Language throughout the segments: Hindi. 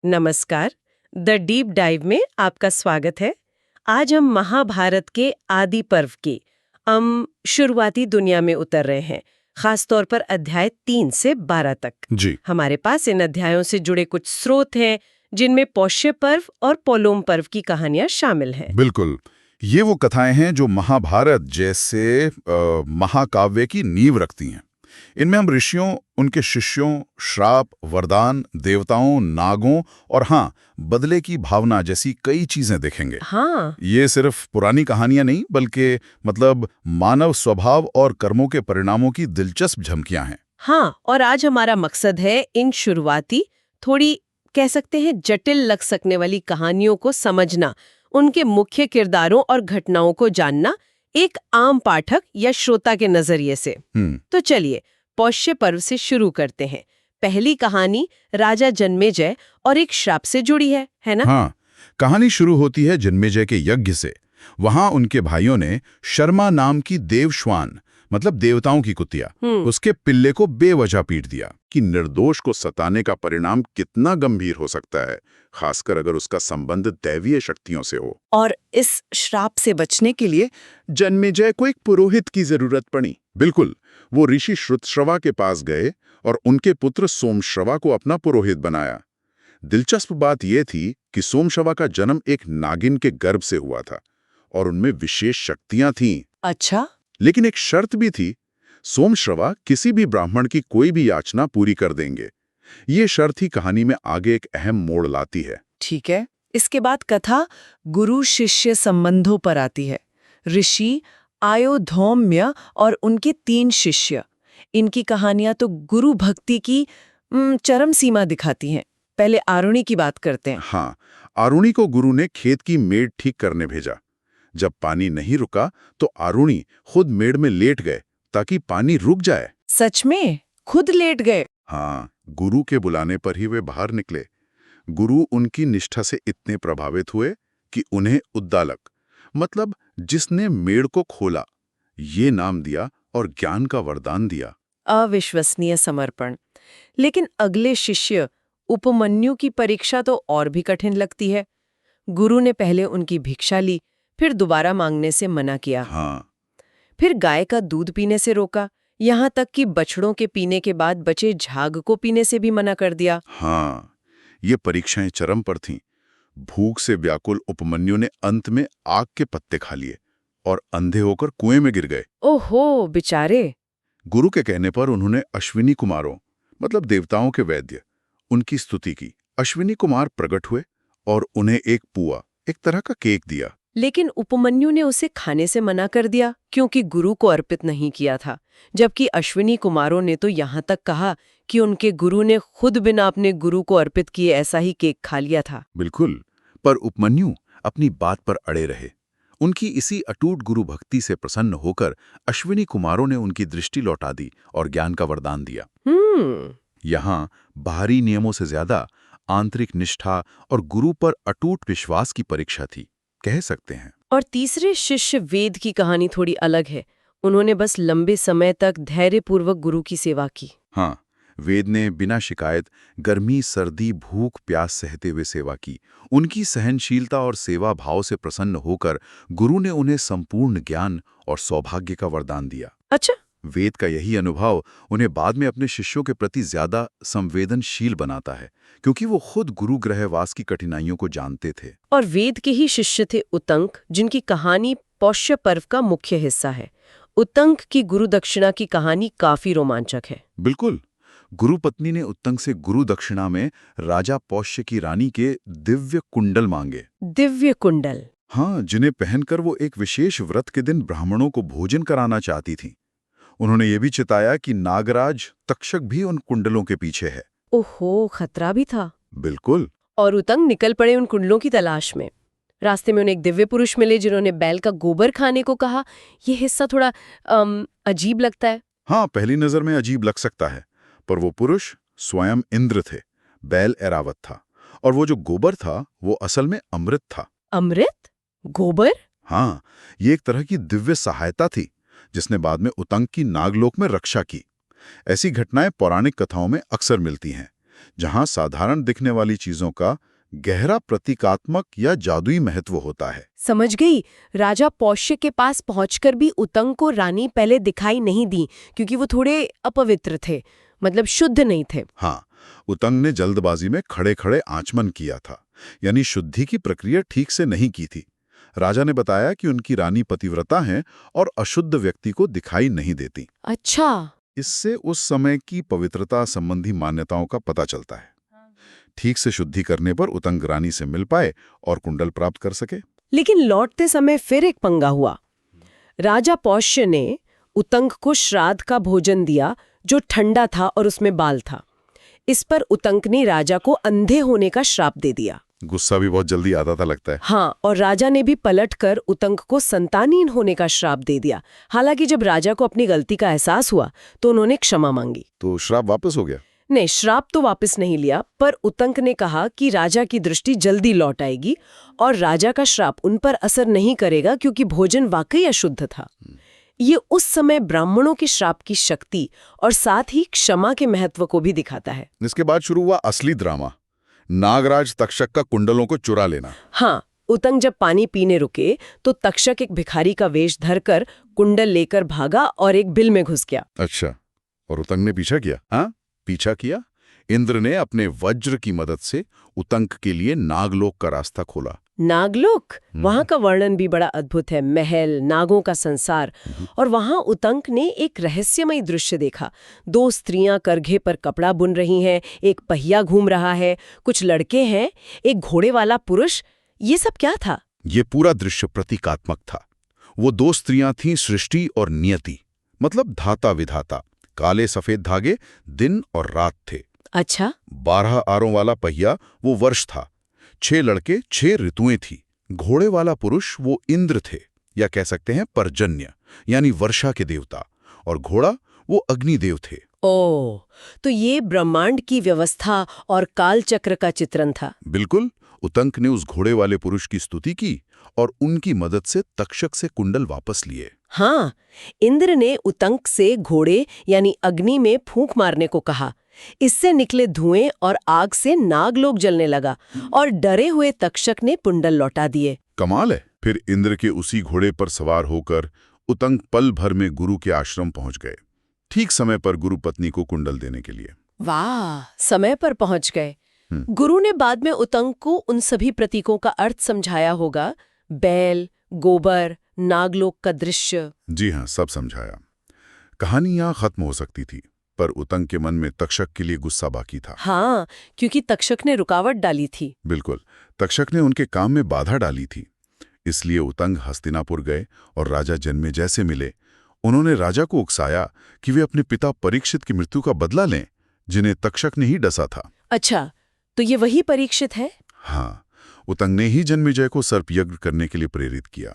नमस्कार। द डीप डाइव में आपका स्वागत है। आज हम महाभारत के आदि पर्व की शुरुआती दुनिया में उतर रहे हैं, खास तौर पर अध्याय 3 से 12 तक। जी। हमारे पास इन अध्यायों से जुड़े कुछ स्रोत हैं जिनमें पौष्य पर्व और पोलोम पर्व की कहानियां शामिल हैं। बिल्कुल, ये वो कथाएं हैं जो महाभारत जैसे महाकाव्य की नींव रखती हैं। इनमें हम ऋषियों, उनके शिष्यों, श्राप, वरदान, देवताओं, नागों और हाँ, बदले की भावना जैसी कई चीजें देखेंगे। हाँ, ये सिर्फ पुरानी कहानियां नहीं, बल्कि मानव स्वभाव और कर्मों के परिणामों की दिलचस्प झलकियां हैं। हाँ, और आज हमारा मकसद है इन शुरुआती, थोड़ी कह सकते हैं जटिल लग सकने वाली कहानियों को समझना, उनके मुख्य किरदारों और घटनाओं को जानना, एक आम पाठक या श्रोता के नजरिए से। तो चलिए पौष्य पर्व से शुरू करते हैं। पहली कहानी राजा जन्मेजय और एक श्राप से जुड़ी है ना? हाँ, कहानी शुरू होती है जन्मेजय के यज्ञ से। वहां उनके भाइयों ने शर्मा नाम की देवश्वान, मतलब देवताओं की कुतिया, उसके पिल्ले को बेवजह पीट दिया। कि निर्दोष को सताने का परिणाम कितना गंभीर हो सकता है, खासकर अगर उसका संबंध दैवीय शक्तियों से हो। और इस श्राप से बचने के लिए जन्मेजय को एक पुरोहित की जरूरत पड़ी। बिल्कुल, वो ऋषि श्रुतश्रवा के पास गए और उनके पुत्र सोमश्रवा को अपना पुरोहित बनाया। दिलचस्प बात यह थी कि सोमश्रवा का जन्म एक नागिन के गर्भ से हुआ था और उनमें विशेष शक्तियां थीं। अच्छा, लेकिन एक शर्त भी थी, सोमश्रवा किसी भी ब्राह्मण की कोई भी याचना पूरी कर देंगे। ये शर्त ही कहानी में आगे एक अहम मोड़ लाती है। ठीक है। इसके बाद कथा गुरु शिष्य संबंधों पर आती है। ऋषि आयोधौम्य और उनके 3 शिष्य, इनकी कहानियां तो गुरु भक्ति की चरम सीमा दिखाती हैं। पहले आरुणि की बात करते हैं। हाँ, आरुणि को गुरु ने खेत की मेड़ ठीक करने भेजा। जब पानी नहीं रुका तो आरुणि खुद मेड़ में लेट गए ताकि पानी रुक जाए। सच में खुद लेट गए? हाँ, गुरु के बुलाने पर ही वे बाहर निकले। गुरु उनकी निष्ठा से इतने प्रभावित हुए कि उन्हें उद्दालक, मतलब जिसने मेड़ को खोला, ये नाम दिया और ज्ञान का वरदान दिया। अविश्वसनीय समर्पण। लेकिन अगले शिष्य उपमन्यु की परीक्षा तो और भी कठिन लगती है। गुरु ने पहले उनकी भिक्षा ली, फिर दोबारा मांगने से मना किया। हाँ, फिर गाय का दूध पीने से रोका, यहाँ तक कि बछड़ों के पीने के बाद बचे झाग को पीने से भी मना कर दिया। हाँ, ये परीक्षाएं चरम पर थीं। भूख से व्याकुल उपमन्यु ने अंत में आग के पत्ते खा लिए और अंधे होकर कुएं में गिर गए। ओहो, बेचारे। गुरु के कहने पर उन्होंने अश्विनी कुमारों, मतलब देवताओं के वैद्य, उनकी स्तुति की। अश्विनी कुमार प्रकट हुए और उन्हें एक पुआ, एक तरह का केक दिया। लेकिन उपमन्यु ने उसे खाने से मना कर दिया क्योंकि गुरु को अर्पित नहीं किया था, जबकि अश्विनी कुमारों ने तो यहाँ तक कहा कि उनके गुरु ने खुद बिना अपने गुरु को अर्पित किए ऐसा ही केक खा लिया था। बिल्कुल, पर उपमन्यु अपनी बात पर अड़े रहे। उनकी इसी अटूट गुरु भक्ति से प्रसन्न होकर अश्विनी कुमारों ने उनकी दृष्टि लौटा दी और ज्ञान का वरदान दिया। यहाँ बाहरी नियमों से ज्यादा आंतरिक निष्ठा और गुरु पर अटूट विश्वास की परीक्षा थी, कह सकते हैं। और तीसरे शिष्य वेद की कहानी थोड़ी अलग है। उन्होंने बस लंबे समय तक धैर्यपूर्वक गुरु की सेवा की। हाँ, वेद ने बिना शिकायत गर्मी, सर्दी, भूख, प्यास सहते हुए सेवा की। उनकी सहनशीलता और सेवा भाव से प्रसन्न होकर गुरु ने उन्हें संपूर्ण ज्ञान और सौभाग्य का वरदान दिया। अच्छा, वेद का यही अनुभव उन्हें बाद में अपने शिष्यों के प्रति ज्यादा संवेदनशील बनाता है, क्योंकि वो खुद गुरु ग्रहवास की कठिनाइयों को जानते थे। और वेद के ही शिष्य थे उतंक, जिनकी कहानी पौष्य पर्व का मुख्य हिस्सा है। उतंक की गुरु दक्षिणा की कहानी काफी रोमांचक है। बिल्कुल, गुरु पत्नी ने उत्तंक से गुरु दक्षिणा में राजा पौष्य की रानी के दिव्य कुंडल मांगे। दिव्य कुंडल? हाँ, जिन्हें पहनकर वो एक विशेष व्रत के दिन ब्राह्मणों को भोजन कराना चाहती थी। उन्होंने ये भी चिताया कि नागराज तक्षक भी उन कुंडलों के पीछे है। ओहो, खतरा भी था। बिल्कुल। और उतंग निकल पड़े उन कुंडलों की तलाश में। रास्ते में उन्हें एक दिव्य पुरुष मिले जिन्होंने बैल का गोबर खाने को कहा। यह हिस्सा थोड़ा अजीब लगता है। हाँ, पहली नजर में अजीब लग सकता है, पर वो पुरुष स्वयं इंद्र थे, बैल ऐरावत था, और वो जो गोबर था वो असल में अमृत था। अमृत? गोबर? हाँ, ये एक तरह की दिव्य सहायता थी जिसने बाद में उतंक की नागलोक में रक्षा की। ऐसी घटनाएं पौराणिक कथाओं में अक्सर मिलती हैं, जहां साधारण दिखने वाली चीजों का गहरा प्रतीकात्मक या जादुई महत्व होता है। समझ गई। राजा पौष्य के पास पहुंचकर भी उतंग को रानी पहले दिखाई नहीं दी, क्योंकि वो थोड़े अपवित्र थे, मतलब शुद्ध नहीं थे। हाँ, उतंग ने जल्दबाजी में खड़े खड़े आचमन किया था, यानी शुद्धि की प्रक्रिया ठीक से नहीं की थी। राजा ने बताया कि उनकी रानी पतिव्रता हैं और अशुद्ध व्यक्ति को दिखाई नहीं देती। अच्छा। इससे उस समय की पवित्रता संबंधी मान्यताओं का पता चलता है। ठीक से शुद्धि करने पर उतंग रानी से मिल पाए और कुंडल प्राप्त कर सके। लेकिन लौटते समय फिर एक पंगा हुआ। राजा पौष्य ने उतंग को श्राद्ध का भोजन दिया जो ठंडा था और उसमें बाल था। इस पर उतंग ने राजा को अंधे होने का श्राप दे दिया। गुस्सा भी बहुत जल्दी आता था लगता है। हाँ, और राजा ने भी पलटकर उतंग को संतानहीन होने का श्राप दे दिया। हालांकि जब राजा को अपनी गलती का एहसास हुआ तो उन्होंने क्षमा मांगी। तो श्राप वापस हो गया? नहीं, श्राप तो वापस नहीं लिया, पर उतंग ने कहा कि राजा की दृष्टि जल्दी लौट आएगी और राजा का श्राप उन पर असर नहीं करेगा, क्योंकि भोजन वाकई अशुद्ध था। ये उस समय ब्राह्मणों के श्राप की शक्ति और साथ ही क्षमा के महत्व को भी दिखाता है। इसके बाद शुरू हुआ असली ड्रामा, नागराज तक्षक का कुंडलों को चुरा लेना। हाँ, उतंग जब पानी पीने रुके तो तक्षक एक भिखारी का वेश धरकर कुंडल लेकर भागा और एक बिल में घुस गया। अच्छा, और उतंग ने पीछा किया? हाँ, पीछा किया। इंद्र ने अपने वज्र की मदद से उतंग के लिए नागलोक का रास्ता खोला। नागलोक? वहां का वर्णन भी बड़ा अद्भुत है। महल, नागों का संसार। और वहां उतंग ने एक रहस्यमय दृश्य देखा। 2 स्त्रियां करघे पर कपड़ा बुन रही हैं, एक पहिया घूम रहा है, कुछ लड़के हैं, एक घोड़े वाला पुरुष। ये सब क्या था? ये पूरा दृश्य प्रतीकात्मक था। वो 2 स्त्रियां थीं, सृष्टि और नियति, मतलब धाता विधाता। काले सफेद धागे दिन और रात थे। अच्छा। 12 आरों वाला पहिया वो वर्ष था। 6 लड़के 6 ऋतुएं थी। घोड़े वाला पुरुष वो इंद्र थे, या कह सकते हैं पर्जन्य, यानी वर्षा के देवता, और घोड़ा वो अग्निदेव थे। ओह, तो ये ब्रह्मांड की व्यवस्था और काल चक्र का चित्रण था। बिल्कुल। उतंक ने उस घोड़े वाले पुरुष की स्तुति की और उनकी मदद से तक्षक से कुंडल वापस लिए। हाँ, इंद्र ने उतंग से घोड़े यानी अग्नि में फूंक मारने को कहा। इससे निकले धुएं और आग से नागलोक जलने लगा और डरे हुए तक्षक ने कुंडल लौटा दिए। कमाल है। फिर इंद्र के उसी घोड़े पर सवार होकर उतंग पल भर में गुरु के आश्रम पहुंच गए, ठीक समय पर गुरु पत्नी को कुंडल देने के लिए। वाह, समय पर पहुंच गए। गुरु ने बाद में उतंग को उन सभी प्रतीकों का अर्थ समझाया होगा। बैल, गोबर, नागलोक का दृश्य। जी हाँ, सब समझाया। कहानी यहाँ खत्म हो सकती थी, पर उतंग के मन में तक्षक के लिए गुस्सा बाकी था। हाँ, क्योंकि तक्षक ने रुकावट डाली थी। बिल्कुल, तक्षक ने उनके काम में बाधा डाली थी। इसलिए उतंग हस्तिनापुर गए और राजा जन्मेजय से मिले। उन्होंने राजा को उकसाया कि वे अपने पिता परीक्षित की मृत्यु का बदला लें, जिन्हें तक्षक ने ही डसा था। अच्छा, तो ये वही परीक्षित है? हाँ, उतंग ने ही जन्मेजय को सर्प यज्ञ करने के लिए प्रेरित किया।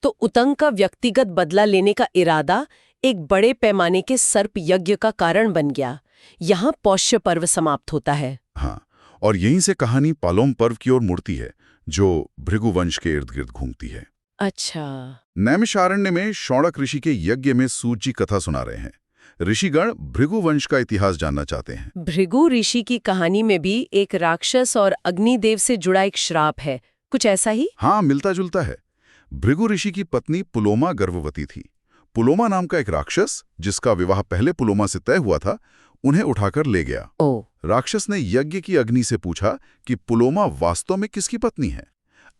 तो उतंग का व्यक्तिगत बदला लेने का इरादा एक बड़े पैमाने के सर्प यज्ञ का कारण बन गया। यहाँ पौष्य पर्व समाप्त होता है। हाँ, और यहीं से कहानी पालोम पर्व की ओर मुड़ती है, जो भृगुवंश के इर्द गिर्द घूमती है। अच्छा। नैमिषारण्य में शौनक ऋषि के यज्ञ में सूची कथा सुना रहे हैं। ऋषिगण भृगुवंश का इतिहास जानना चाहते हैं। भृगु ऋषि की कहानी में भी एक राक्षस और अग्निदेव से जुड़ा एक श्राप है, कुछ ऐसा ही? हाँ, मिलता जुलता है। भृगु ऋषि की पत्नी पुलोमा गर्भवती थी। पुलोमा नाम का एक राक्षस, जिसका विवाह पहले पुलोमा से तय हुआ था, उन्हें उठाकर ले गया। राक्षस ने यज्ञ की अग्नि से पूछा कि पुलोमा वास्तव में किसकी पत्नी है।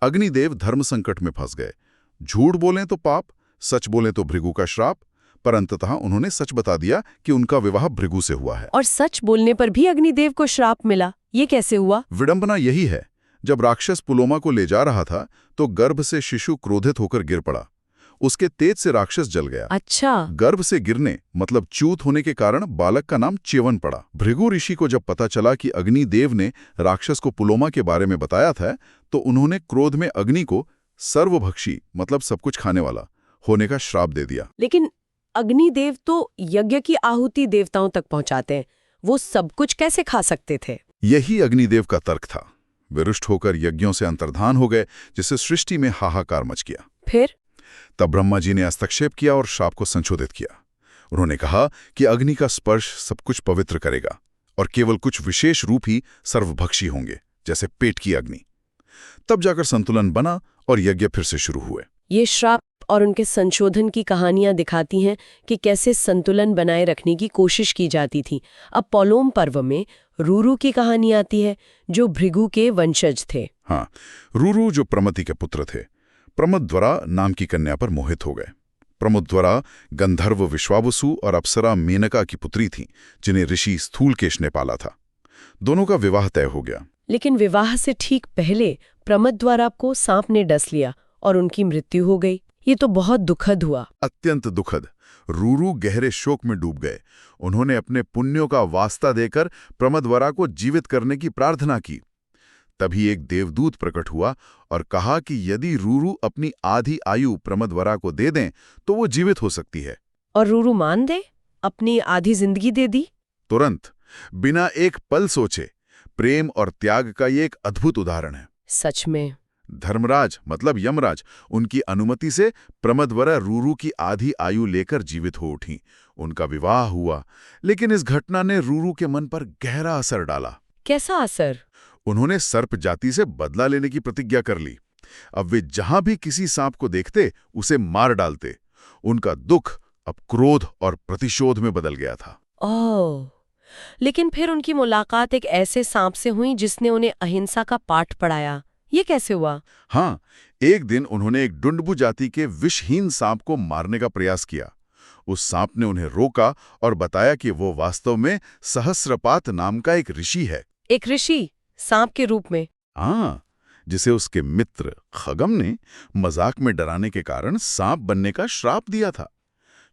अग्निदेव धर्म संकट में फंस गए। झूठ बोलें तो पाप, सच बोलें तो भृगु का श्राप, पर अंततः उन्होंने सच बता दिया कि उनका विवाह भृगु से हुआ है। और सच बोलने पर भी अग्निदेव को श्राप मिला, ये कैसे हुआ? विडंबना यही है, जब राक्षस पुलोमा को ले जा रहा था तो गर्भ से शिशु क्रोधित होकर गिर पड़ा। उसके तेज से राक्षस जल गया। अच्छा। गर्भ से गिरने मतलब च्यूत होने के कारण बालक का नाम च्यवन पड़ा। भृगु ऋषि को जब पता चला कि अग्निदेव ने राक्षस को पुलोमा के बारे में बताया था, तो उन्होंने क्रोध में अग्नि को सर्वभक्षी मतलब सब कुछ खाने वाला होने का श्राप दे दिया। लेकिन अग्निदेव तो यज्ञ की आहुति देवताओं तक पहुंचाते हैं, वो सब कुछ कैसे खा सकते थे? यही अग्निदेव का तर्क था। वे रुष्ट होकर यज्ञों से अंतर्धान हो गए, जिससे सृष्टि में हाहाकार मच गया। फिर तब ब्रह्मा जी ने हस्तक्षेप किया और श्राप को संशोधित किया। उन्होंने कहा कि अग्नि का स्पर्श सब कुछ पवित्र करेगा और केवल कुछ विशेष रूप ही सर्वभक्षी होंगे, जैसे पेट की अग्नि। तब जाकर संतुलन बना और यज्ञ फिर से शुरू हुए। ये श्राप और उनके संशोधन की कहानियां दिखाती हैं कि कैसे संतुलन बनाए रखने की कोशिश की जाती थी। अब पोलोम पर्व में रूरू की कहानी आती है, जो भृगु के वंशज थे। हाँ, रूरू जो प्रमति के पुत्र थे, प्रमद्वरा नाम की कन्या पर मोहित हो गए। प्रमद्वरा गंधर्व विश्वावसु और अप्सरा मेनका की पुत्री थीं, जिन्हें ऋषि स्थूलकेश ने पाला था। दोनों का विवाह तय हो गया। लेकिन विवाह से ठीक पहले प्रमद्वरा को सांप ने डस लिया और उनकी मृत्यु हो गई। ये तो बहुत दुखद हुआ। अत्यंत दुखद। रूरू गहरे शोक में डूब गए। उन्होंने अपने पुण्यों का वास्ता देकर प्रमद्वरा को जीवित करने की प्रार्थना की। तभी एक देवदूत प्रकट हुआ और कहा कि यदि रूरू अपनी आधी आयु प्रमद्वरा को दे दें तो वो जीवित हो सकती है। और रूरू मान दे, अपनी आधी जिंदगी दे दी। तुरंत, बिना एक पल सोचे। प्रेम और त्याग का ये एक अद्भुत उदाहरण है। सच में। धर्मराज मतलब यमराज, उनकी अनुमति से प्रमद्वरा रूरू की आधी आयु लेकर जीवित हो उठी। उनका विवाह हुआ। लेकिन इस घटना ने रूरू के मन पर गहरा असर डाला। कैसा असर? उन्होंने सर्प जाति से बदला लेने की प्रतिज्ञा कर ली। अब वे जहां भी किसी सांप को देखते उसे मार डालते। उनका दुख अब क्रोध और प्रतिशोध में बदल गया था। ओह, लेकिन फिर उनकी मुलाकात एक ऐसे सांप से हुई जिसने उन्हें अहिंसा का पाठ पढ़ाया। ये कैसे हुआ? हाँ, एक दिन उन्होंने एक डुंडबु जाति के विषहीन सांप को मारने का प्रयास किया। उस सांप ने उन्हें रोका और बताया कि वो वास्तव में सहस्रपात नाम का एक ऋषि है। एक ऋषि सांप के रूप में? हाँ, जिसे उसके मित्र खगम ने मजाक में डराने के कारण सांप बनने का श्राप दिया था।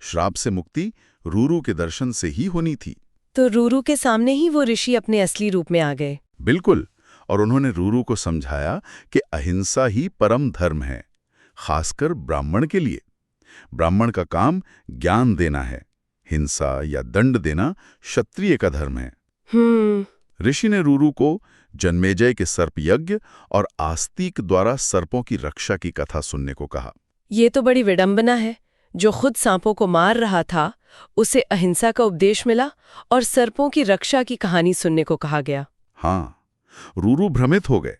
श्राप से मुक्ति रूरू के दर्शन से ही होनी थी। तो रूरू के सामने ही वो ऋषि अपने असली रूप में आ गए। बिल्कुल। और उन्होंने रूरू को समझाया कि अहिंसा ही परम धर्म है, खासकर ब्राह्मण के लिए। ब्राह्मण का काम ज्ञान देना है, हिंसा या दंड देना क्षत्रिय का धर्म है। ऋषि ने रूरू को जन्मेजय के सर्प यज्ञ और आस्तिक द्वारा सर्पों की रक्षा की कथा सुनने को कहा। ये तो बड़ी विडंबना है। जो खुद सांपों को मार रहा था उसे अहिंसा का उपदेश मिला और सर्पों की रक्षा की कहानी सुनने को कहा गया। हाँ, रूरू भ्रमित हो गए।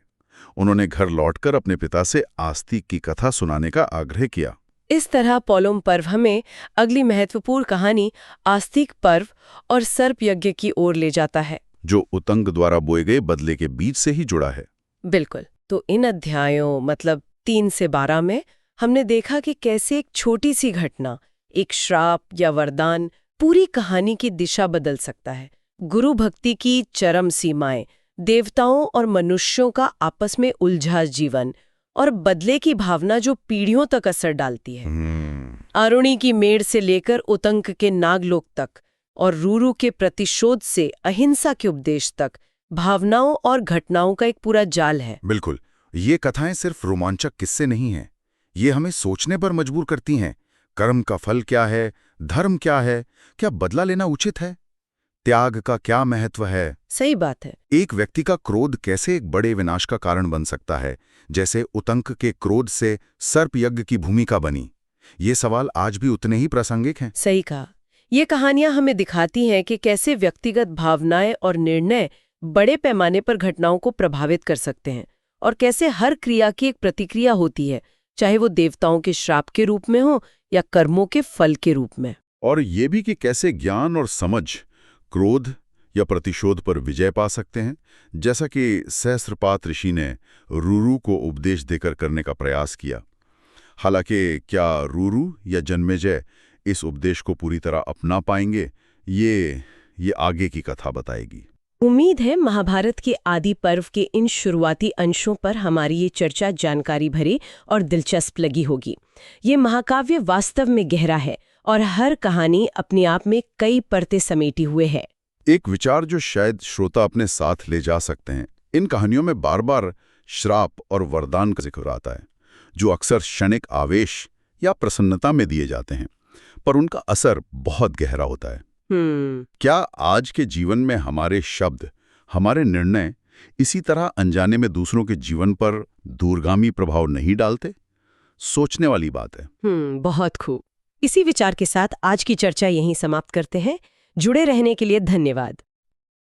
उन्होंने घर लौटकर अपने पिता से आस्तिक की कथा सुनाने का आग्रह किया। इस तरह पोलोम पर्व हमें अगली महत्वपूर्ण कहानी आस्तिक पर्व और सर्प यज्ञ की ओर ले जाता है, जो उतंग द्वारा बोए गए बदले के बीज से ही जुड़ा है। बिल्कुल। तो इन अध्यायों मतलब 3 से 12 में हमने देखा कि कैसे एक छोटी सी घटना, एक श्राप या वरदान पूरी कहानी की दिशा बदल सकता है। गुरु भक्ति की चरम सीमाएं, देवताओं और मनुष्यों का आपस में उलझा जीवन और बदले की भावना जो पीढ़ियों तक असर डालती है। आरुणि की मेड़ से लेकर उतंक के नागलोक तक और रूरू के प्रतिशोध से अहिंसा के उपदेश तक भावनाओं और घटनाओं का एक पूरा जाल है। बिल्कुल। ये कथाएं सिर्फ रोमांचक किस्से नहीं हैं। ये हमें सोचने पर मजबूर करती हैं। कर्म का फल क्या है, धर्म क्या है, क्या बदला लेना उचित है, त्याग का क्या महत्व है। सही बात है। एक व्यक्ति का क्रोध कैसे एक बड़े विनाश का कारण बन सकता है, जैसे उतंक के क्रोध से सर्प यज्ञ की भूमिका बनी। ये सवाल आज भी उतने ही प्रासंगिक हैं। सही कहा। ये कहानियां हमें दिखाती हैं कि कैसे व्यक्तिगत भावनाएं और निर्णय बड़े पैमाने पर घटनाओं को प्रभावित कर सकते हैं और कैसे हर क्रिया की एक प्रतिक्रिया होती है, चाहे वो देवताओं के श्राप के रूप में हो या कर्मों के फल के रूप में। और ये भी कि कैसे ज्ञान और समझ क्रोध या प्रतिशोध पर विजय पा सकते हैं, जैसा कि सहस्रपात ऋषि ने रूरू को उपदेश देकर करने का प्रयास किया। हालांकि क्या रूरू या जन्मेजय इस उपदेश को पूरी तरह अपना पाएंगे, ये आगे की कथा बताएगी। उम्मीद है महाभारत के आदि पर्व के इन शुरुआती अंशों पर हमारी ये चर्चा जानकारी भरी और दिलचस्प लगी होगी। ये महाकाव्य वास्तव में गहरा है और हर कहानी अपने आप में कई परतें समेटी हुए है। एक विचार जो शायद श्रोता अपने साथ ले जा सकते हैं, इन कहानियों में बार बार श्राप और वरदान का जिक्र आता है, जो अक्सर क्षणिक आवेश या प्रसन्नता में दिए जाते हैं, पर उनका असर बहुत गहरा होता है। क्या आज के जीवन में हमारे शब्द, हमारे निर्णय इसी तरह अनजाने में दूसरों के जीवन पर दूरगामी प्रभाव नहीं डालते? सोचने वाली बात है। बहुत खूब। इसी विचार के साथ आज की चर्चा यहीं समाप्त करते हैं। जुड़े रहने के लिए धन्यवाद।